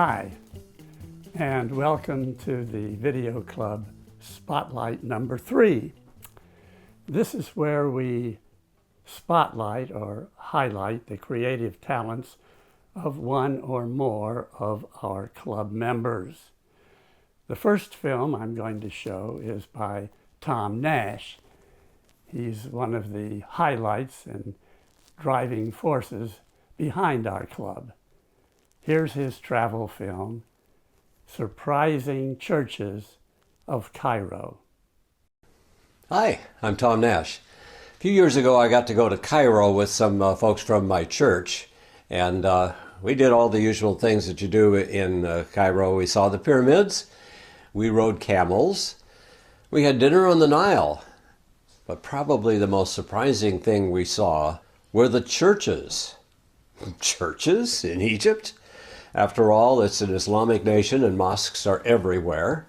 Hi, and welcome to the Video Club Spotlight number 3. This is where we spotlight or highlight the creative talents of one or more of our club members. The first film I'm going to show is by Tom Nash. He's one of the highlights and driving forces behind our club. Here's his travel film, Surprising Churches of Cairo. Hi, I'm Tom Nash. A few years ago I got to go to Cairo with some folks from my church, and we did all the usual things that you do in Cairo. We saw the pyramids, we rode camels, we had dinner on the Nile, but probably the most surprising thing we saw were the churches. Churches in Egypt? After all, it's an Islamic nation and mosques are everywhere.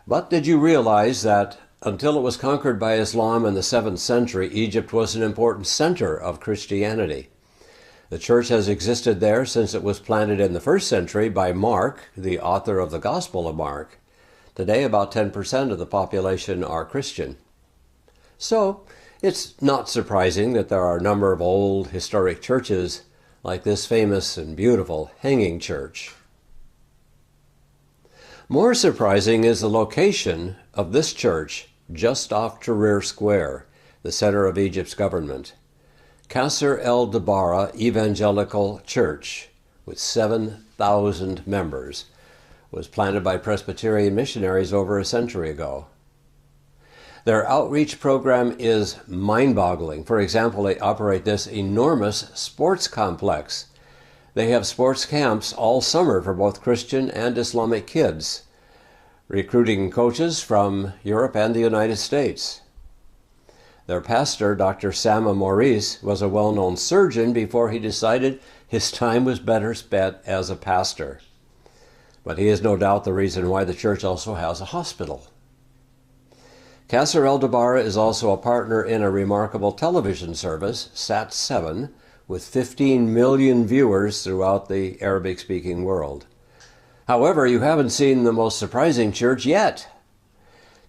But did you realize that until it was conquered by Islam in the 7th century, Egypt was an important center of Christianity? The church has existed there since it was planted in the 1st century by Mark, the author of the Gospel of Mark. Today, about 10% of the population are Christian. So, it's not surprising that there are a number of old historic churches like this famous and beautiful hanging church. More surprising is the location of this church just off Tahrir Square, the center of Egypt's government. Qasr el-Dabara Evangelical Church, with 7,000 members, was planted by Presbyterian missionaries over a century ago. Their outreach program is mind-boggling. For example, they operate this enormous sports complex. They have sports camps all summer for both Christian and Islamic kids, recruiting coaches from Europe and the United States. Their pastor, Dr. Sama Maurice, was a well-known surgeon before he decided his time was better spent as a pastor. But he is no doubt the reason why the church also has a hospital. Qasr el-Dabara is also a partner in a remarkable television service, Sat7, with 15 million viewers throughout the Arabic-speaking world. However, you haven't seen the most surprising church yet.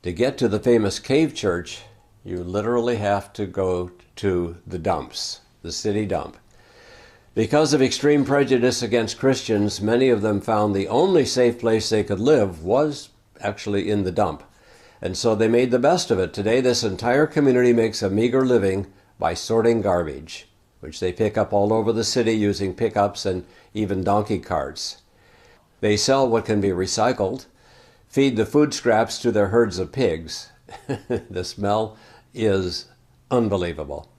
To get to the famous cave church, you literally have to go to the dumps, the city dump. Because of extreme prejudice against Christians, many of them found the only safe place they could live was actually in the dump. And so they made the best of it. Today, this entire community makes a meager living by sorting garbage, which they pick up all over the city using pickups and even donkey carts. They sell what can be recycled, feed the food scraps to their herds of pigs. The smell is unbelievable.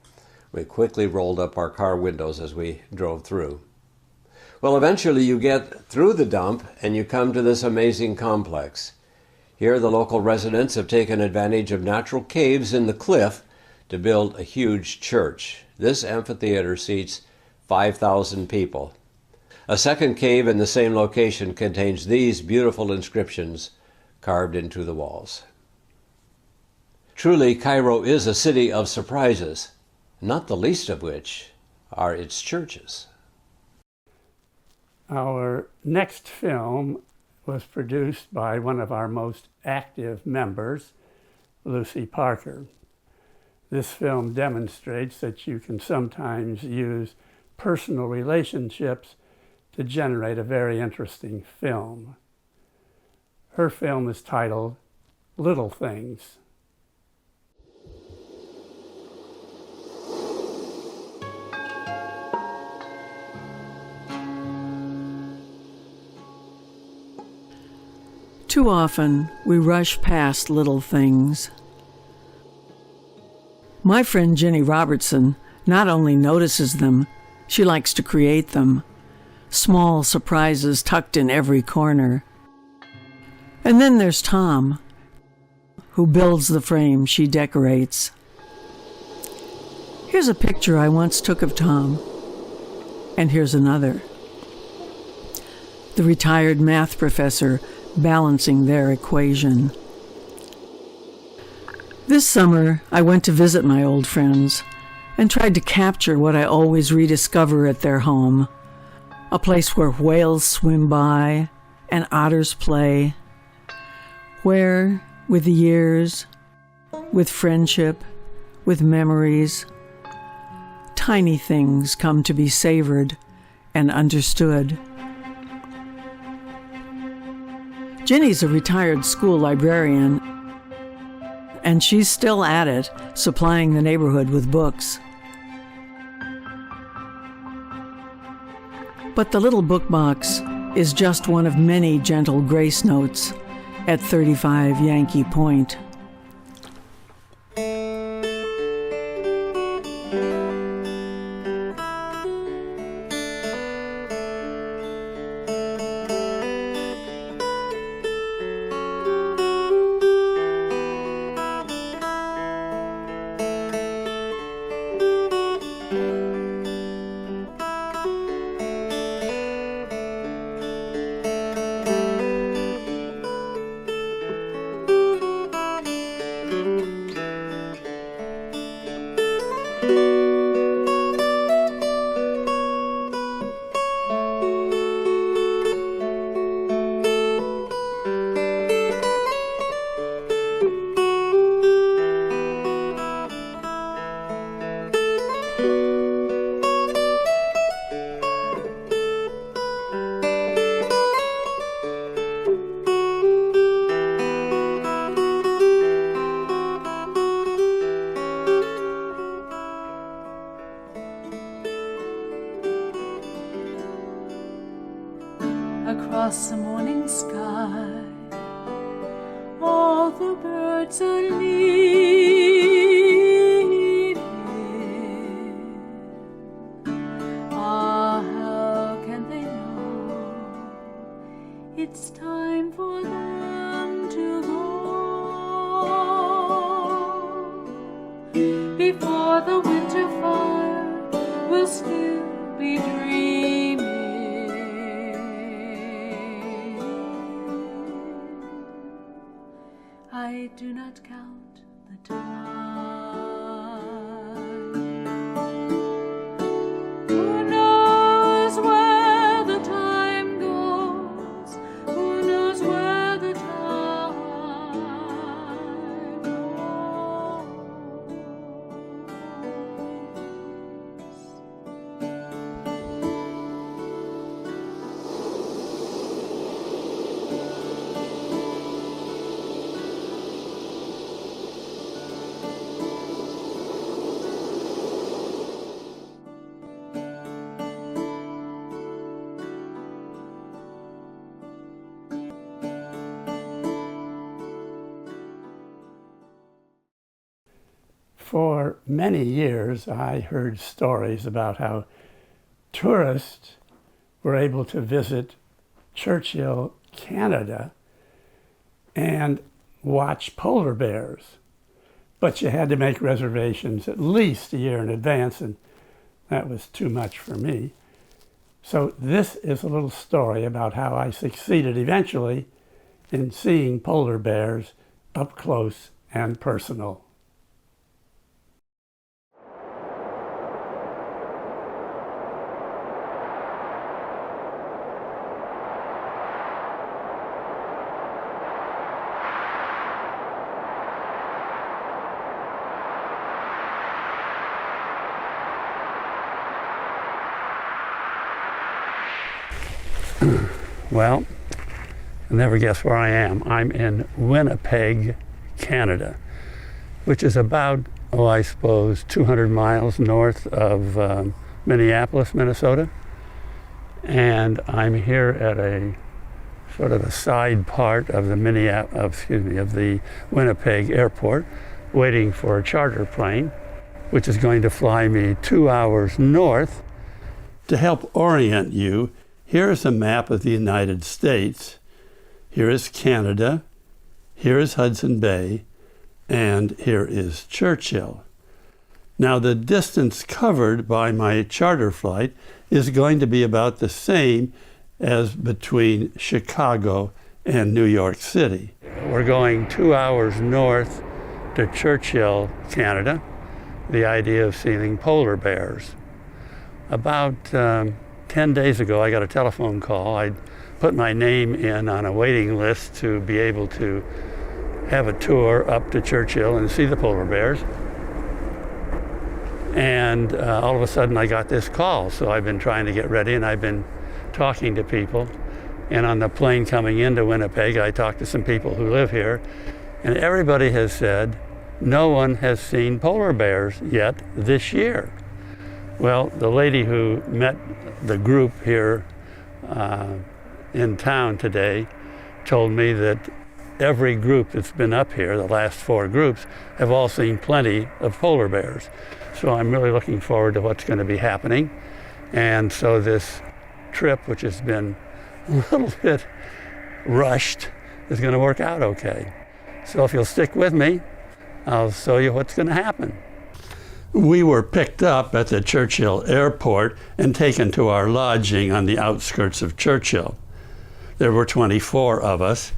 We quickly rolled up our car windows as we drove through. Well, eventually you get through the dump and you come to this amazing complex. Here, the local residents have taken advantage of natural caves in the cliff to build a huge church. This amphitheater seats 5,000 people. A second cave in the same location contains these beautiful inscriptions carved into the walls. Truly, Cairo is a city of surprises, not the least of which are its churches. Our next film was produced by one of our most active members, Lucy Parker. This film demonstrates that you can sometimes use personal relationships to generate a very interesting film. Her film is titled Little Things. Too often, we rush past little things. My friend Jenny Robertson not only notices them, she likes to create them. Small surprises tucked in every corner. And then there's Tom, who builds the frame she decorates. Here's a picture I once took of Tom, and here's another. The retired math professor balancing their equation. This summer, I went to visit my old friends and tried to capture what I always rediscover at their home, a place where whales swim by and otters play, where, with the years, with friendship, with memories, tiny things come to be savored and understood. Ginny's a retired school librarian, and she's still at it, supplying the neighborhood with books. But the little book box is just one of many gentle grace notes at 35 Yankee Point. Across the morning sky, all the birds are leaving. Ah, how can they know it's time for them to go? Before the winter fire will still be dreaming. I do not count the time. Who knows where the time goes? Who knows where the time goes? For many years, I heard stories about how tourists were able to visit Churchill, Canada, and watch polar bears. But you had to make reservations at least a year in advance, and that was too much for me. So this is a little story about how I succeeded eventually in seeing polar bears up close and personal. Well, you'll never guess where I am. I'm in Winnipeg, Canada, which is about, I suppose, 200 miles north of Minneapolis, Minnesota. And I'm here at a sort of a side part of the Winnipeg airport, waiting for a charter plane, which is going to fly me 2 hours north. To help orient you, here is a map of the United States. Here is Canada, here is Hudson Bay, and here is Churchill. Now, the distance covered by my charter flight is going to be about the same as between Chicago and New York City. We're going 2 hours north to Churchill, Canada, the idea of seeing polar bears. About 10 10 days ago, I got a telephone call. I put my name in on a waiting list to be able to have a tour up to Churchill and see the polar bears. And all of a sudden I got this call. So I've been trying to get ready, and I've been talking to people. And on the plane coming into Winnipeg, I talked to some people who live here, and everybody has said no one has seen polar bears yet this year. Well, the lady who met the group here in town today told me that every group that's been up here, the last 4 groups, have all seen plenty of polar bears. So I'm really looking forward to what's going to be happening. And so this trip, which has been a little bit rushed, is going to work out okay. So if you'll stick with me, I'll show you what's going to happen. We were picked up at the Churchill airport and taken to our lodging on the outskirts of Churchill. There were 24 of us.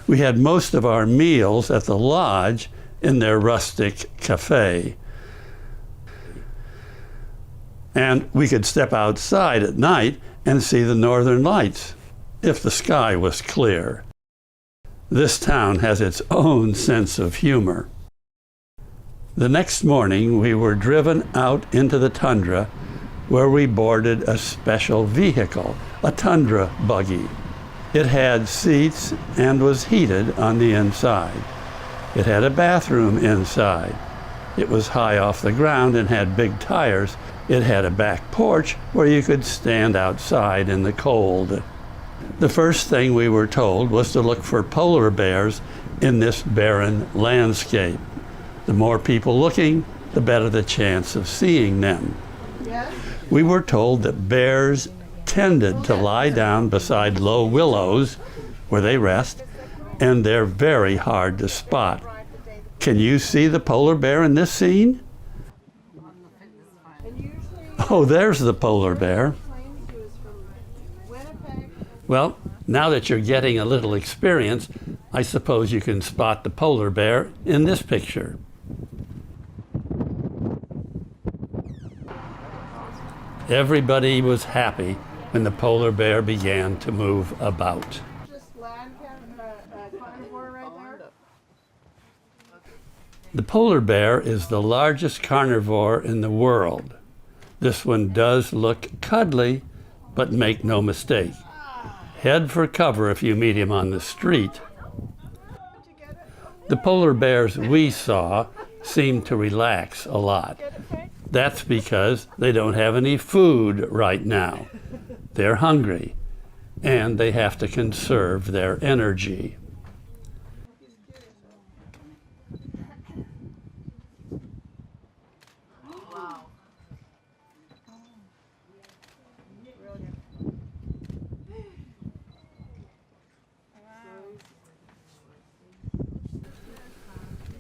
We had most of our meals at the lodge in their rustic cafe. And we could step outside at night and see the northern lights, if the sky was clear. This town has its own sense of humor. The next morning, we were driven out into the tundra, where we boarded a special vehicle, a tundra buggy. It had seats and was heated on the inside. It had a bathroom inside. It was high off the ground and had big tires. It had a back porch where you could stand outside in the cold. The first thing we were told was to look for polar bears in this barren landscape. The more people looking, the better the chance of seeing them. We were told that bears tended to lie down beside low willows where they rest, and they're very hard to spot. Can you see the polar bear in this scene? Oh, there's the polar bear. Well, now that you're getting a little experience, I suppose you can spot the polar bear in this picture. Everybody was happy when the polar bear began to move about. The polar bear is the largest carnivore in the world. This one does look cuddly, but make no mistake. Head for cover if you meet him on the street. The polar bears we saw seem to relax a lot. That's because they don't have any food right now. They're hungry, and they have to conserve their energy.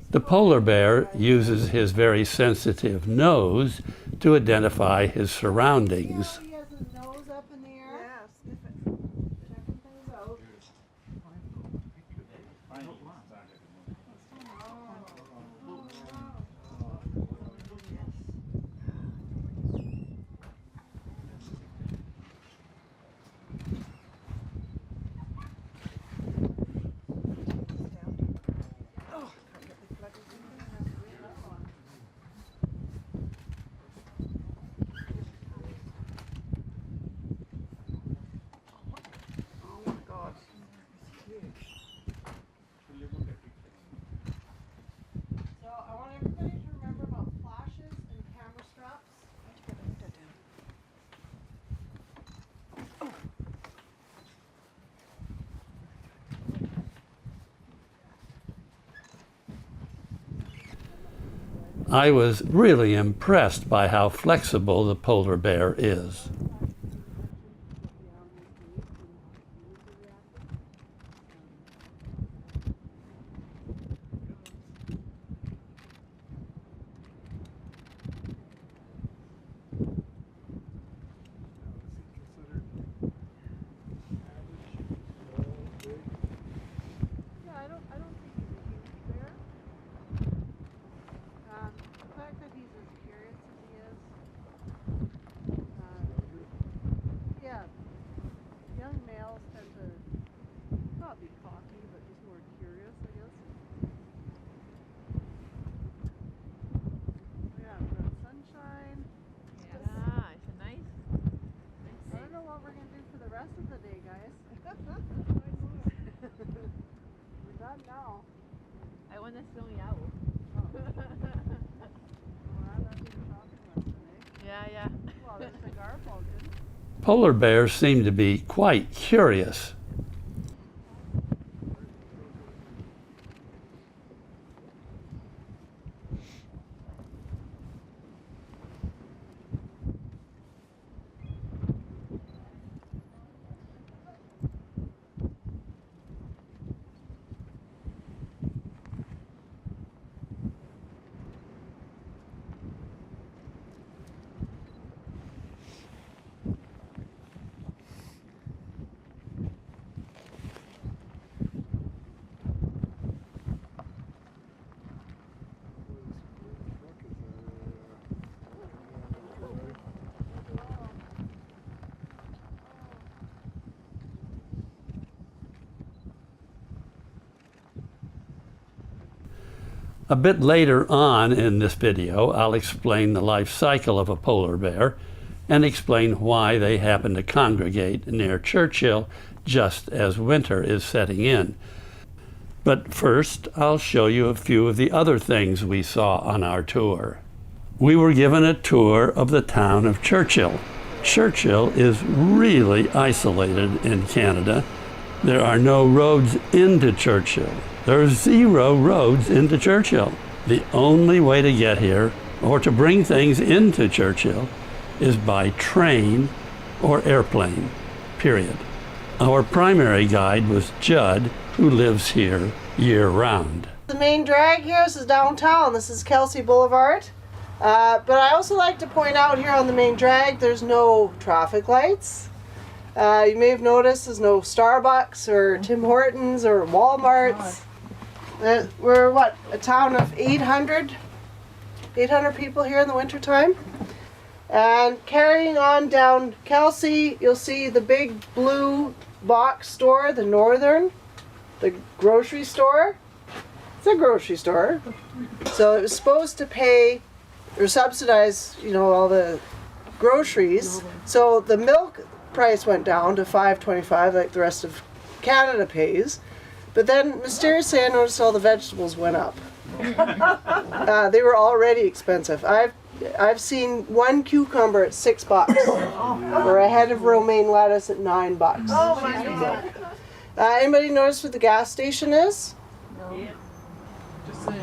The polar bear uses his very sensitive nose to identify his surroundings. He has a nose up in the air. Yeah, sniff it. Checking things out. I was really impressed by how flexible the polar bear is. polar bears seem to be quite curious. A bit later on in this video, I'll explain the life cycle of a polar bear and explain why they happen to congregate near Churchill just as winter is setting in. But first, I'll show you a few of the other things we saw on our tour. We were given a tour of the town of Churchill. Churchill is really isolated in Canada. There are no roads into Churchill. There are 0 roads into Churchill. The only way to get here, or to bring things into Churchill, is by train or airplane, period. Our primary guide was Judd, who lives here year-round. The main drag here is downtown. This is Kelsey Boulevard. But I also like to point out here on the main drag, there's no traffic lights. You may have noticed there's no Starbucks or Tim Hortons or Walmarts. We're what, a town of 800 people here in the wintertime. And carrying on down Kelsey, you'll see the big blue box store, the Northern, the grocery store. It's a grocery store. So it was supposed to pay or subsidize, you know, all the groceries. So the milk price went down to $5.25 like the rest of Canada pays. But then mysteriously I noticed all the vegetables went up. They were already expensive. I've seen one cucumber at $6 or a head of romaine lettuce at $9. Oh my God. Anybody notice what the gas station is? No. Just saying.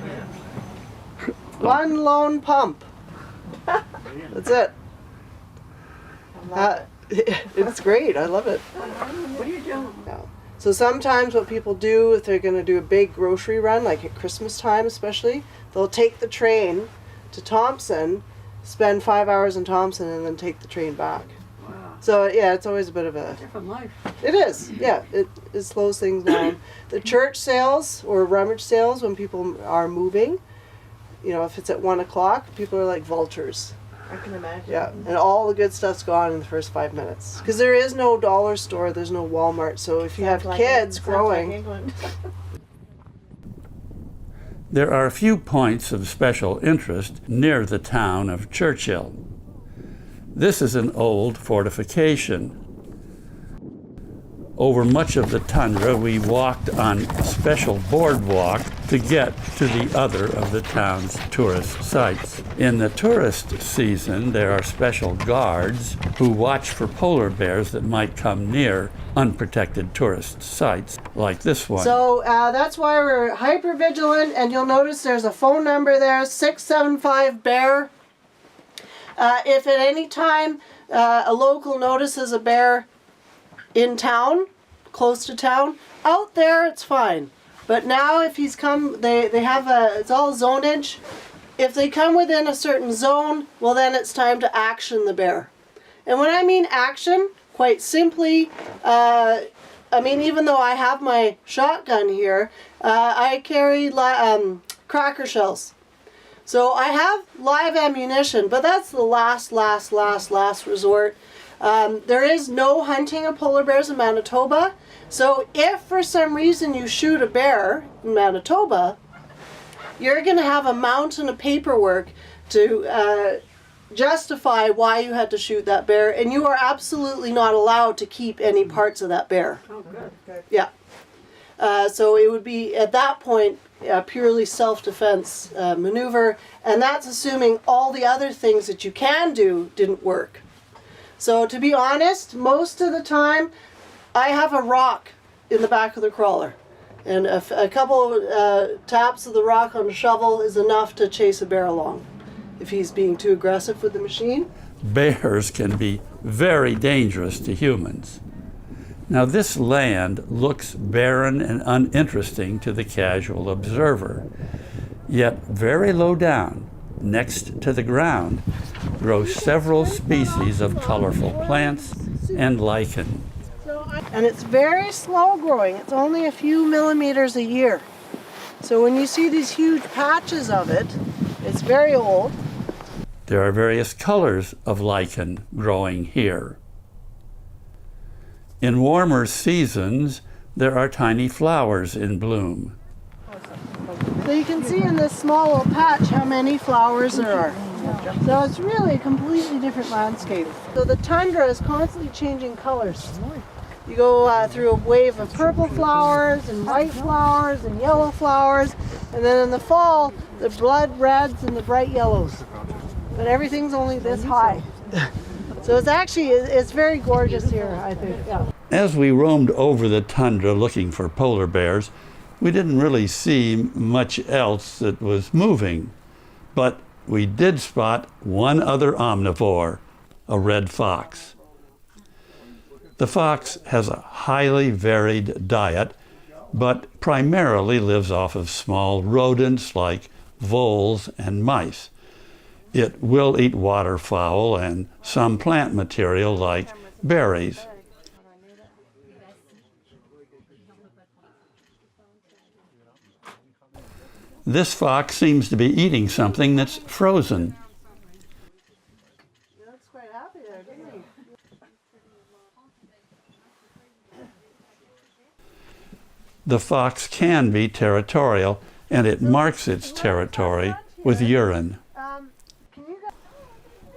One lone pump. That's it. It's great. I love it. What are you doing? No. So sometimes what people do if they're going to do a big grocery run, like at Christmas time especially, they'll take the train to Thompson, spend 5 hours in Thompson, and then take the train back. Wow. So yeah, it's always a bit of a... Different life. It is, yeah. It slows things down. The church sales or rummage sales when people are moving, you know, if it's at 1 o'clock, people are like vultures. I can imagine. Yeah, and all the good stuff's gone in the first 5 minutes. Because there is no dollar store, there's no Walmart, so if you have kids growing... There are a few points of special interest near the town of Churchill. This is an old fortification. Over much of the tundra, we walked on a special boardwalk to get to the other of the town's tourist sites. In the tourist season, there are special guards who watch for polar bears that might come near unprotected tourist sites, like this one. So that's why we're hyper vigilant, and you'll notice there's a phone number there, 675-BEAR. If at any time a local notices a bear in town, close to town, out there it's fine. But now if he's come, they have it's all zonage. If they come within a certain zone, well then it's time to action the bear. And when I mean action, quite simply, I mean even though I have my shotgun here, I carry cracker shells. So I have live ammunition, but that's the last resort. There is no hunting of polar bears in Manitoba. So if for some reason you shoot a bear in Manitoba, you're going to have a mountain of paperwork to justify why you had to shoot that bear, and you are absolutely not allowed to keep any parts of that bear. Oh, good. Yeah. So it would be, at that point, a purely self-defense maneuver, and that's assuming all the other things that you can do didn't work. So to be honest, most of the time, I have a rock in the back of the crawler. And a couple taps of the rock on a shovel is enough to chase a bear along if he's being too aggressive with the machine. Bears can be very dangerous to humans. Now, this land looks barren and uninteresting to the casual observer. Yet very low down, next to the ground, grow several species of colorful plants and lichen. And it's very slow growing. It's only a few millimeters a year. So when you see these huge patches of it, it's very old. There are various colors of lichen growing here. In warmer seasons, there are tiny flowers in bloom. So you can see in this small little patch how many flowers there are. So it's really a completely different landscape. So the tundra is constantly changing colors. You go through a wave of purple flowers and white flowers and yellow flowers, and then in the fall, the blood reds and the bright yellows. But everything's only this high. So it's very gorgeous here, I think. Yeah. As we roamed over the tundra looking for polar bears, we didn't really see much else that was moving. But we did spot one other omnivore, a red fox. The fox has a highly varied diet, but primarily lives off of small rodents like voles and mice. It will eat waterfowl and some plant material like berries. This fox seems to be eating something that's frozen. He looks quite happy there, doesn't he? The fox can be territorial, and it marks its territory with urine.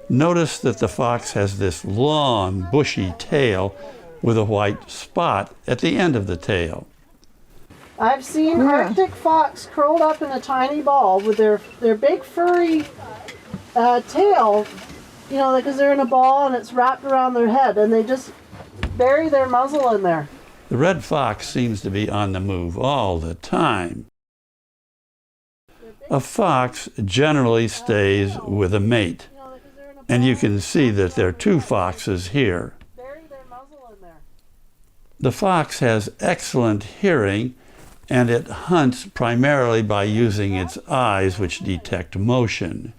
Notice that the fox has this long, bushy tail with a white spot at the end of the tail. I've seen Arctic fox curled up in a tiny ball with their big furry tail, you know, because they're in a ball and it's wrapped around their head, and they just bury their muzzle in there. The red fox seems to be on the move all the time. A fox generally stays with a mate, and you can see that there are two foxes here. The fox has excellent hearing, and it hunts primarily by using its eyes, which detect motion.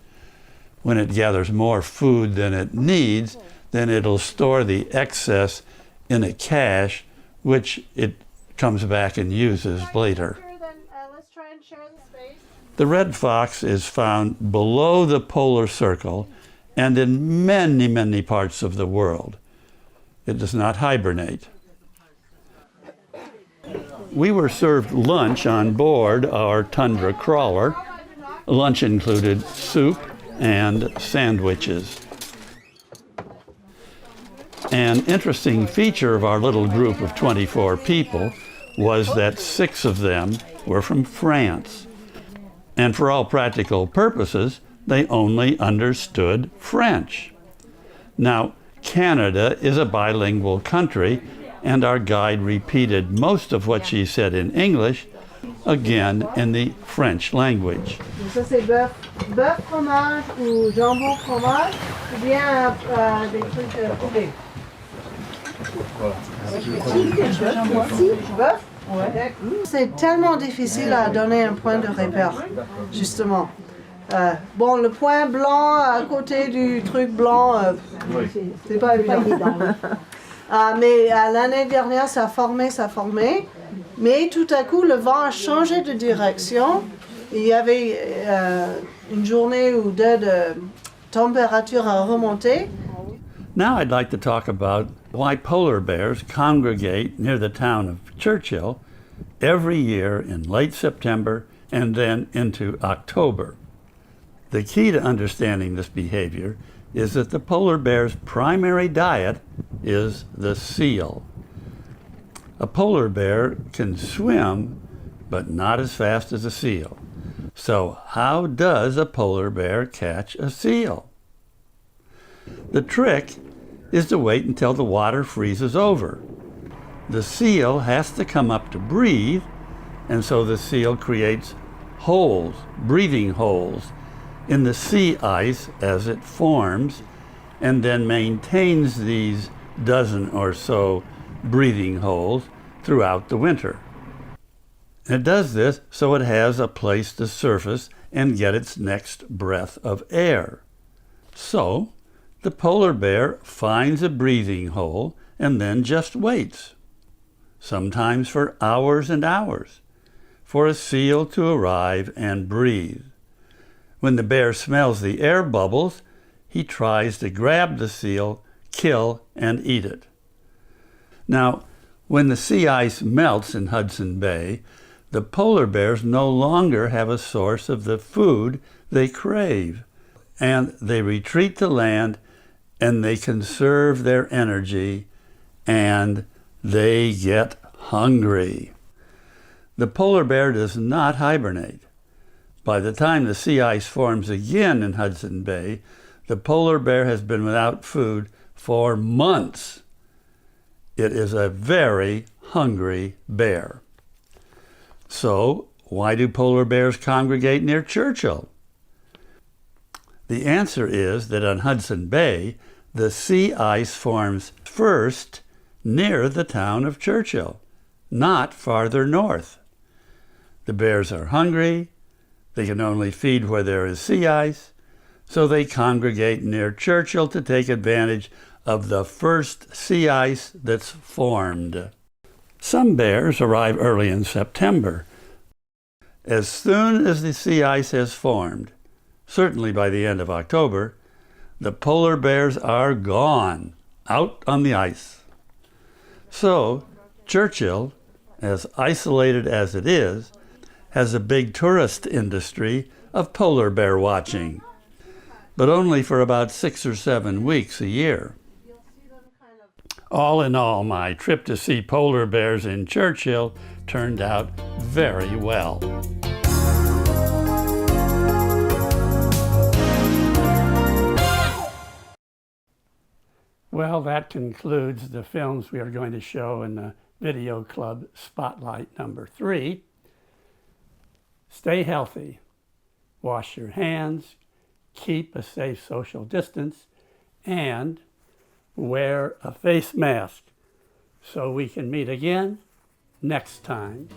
When it gathers more food than it needs, then it'll store the excess in a cache, which it comes back and uses later. The red fox is found below the polar circle and in many, many parts of the world. It does not hibernate. We were served lunch on board our tundra crawler. Lunch included soup and sandwiches. An interesting feature of our little group of 24 people was that 6 of them were from France. And for all practical purposes, they only understood French. Now, Canada is a bilingual country, and our guide repeated most of what she said in English, again in the French language. Ça c'est bœuf fromage ou jambon fromage ou bien des trucs poulet. Bœuf. C'est tellement difficile à donner un point de repère, justement. Bon, le point blanc à côté du truc blanc, c'est pas évident. Mais l'année dernière, ça a formé. Mais tout à coup, le vent a changé de direction. Il y avait une journée ou deux de température à remonter. Now I'd like to talk about why polar bears congregate near the town of Churchill every year in late September and then into October. The key to understanding this behavior is that the polar bear's primary diet is the seal. A polar bear can swim, but not as fast as a seal. So how does a polar bear catch a seal? The trick is to wait until the water freezes over. The seal has to come up to breathe, and so the seal creates holes, breathing holes, in the sea ice as it forms, and then maintains these dozen or so breathing holes throughout the winter. It does this so it has a place to surface and get its next breath of air. So, the polar bear finds a breathing hole and then just waits, sometimes for hours and hours, for a seal to arrive and breathe. When the bear smells the air bubbles, he tries to grab the seal, kill, and eat it. Now, when the sea ice melts in Hudson Bay, the polar bears no longer have a source of the food they crave, and they retreat to land, and they conserve their energy, and they get hungry. The polar bear does not hibernate. By the time the sea ice forms again in Hudson Bay, the polar bear has been without food for months. It is a very hungry bear. So, why do polar bears congregate near Churchill? The answer is that on Hudson Bay, the sea ice forms first near the town of Churchill, not farther north. The bears are hungry, they can only feed where there is sea ice, so they congregate near Churchill to take advantage of the first sea ice that's formed. Some bears arrive early in September. As soon as the sea ice has formed, certainly by the end of October, the polar bears are gone, out on the ice. So, Churchill, as isolated as it is, has a big tourist industry of polar bear watching, but only for about 6 or 7 weeks a year. All in all, my trip to see polar bears in Churchill turned out very well. Well, that concludes the films we are going to show in the Video Club Spotlight number 3. Stay healthy, wash your hands, keep a safe social distance, and wear a face mask so we can meet again next time.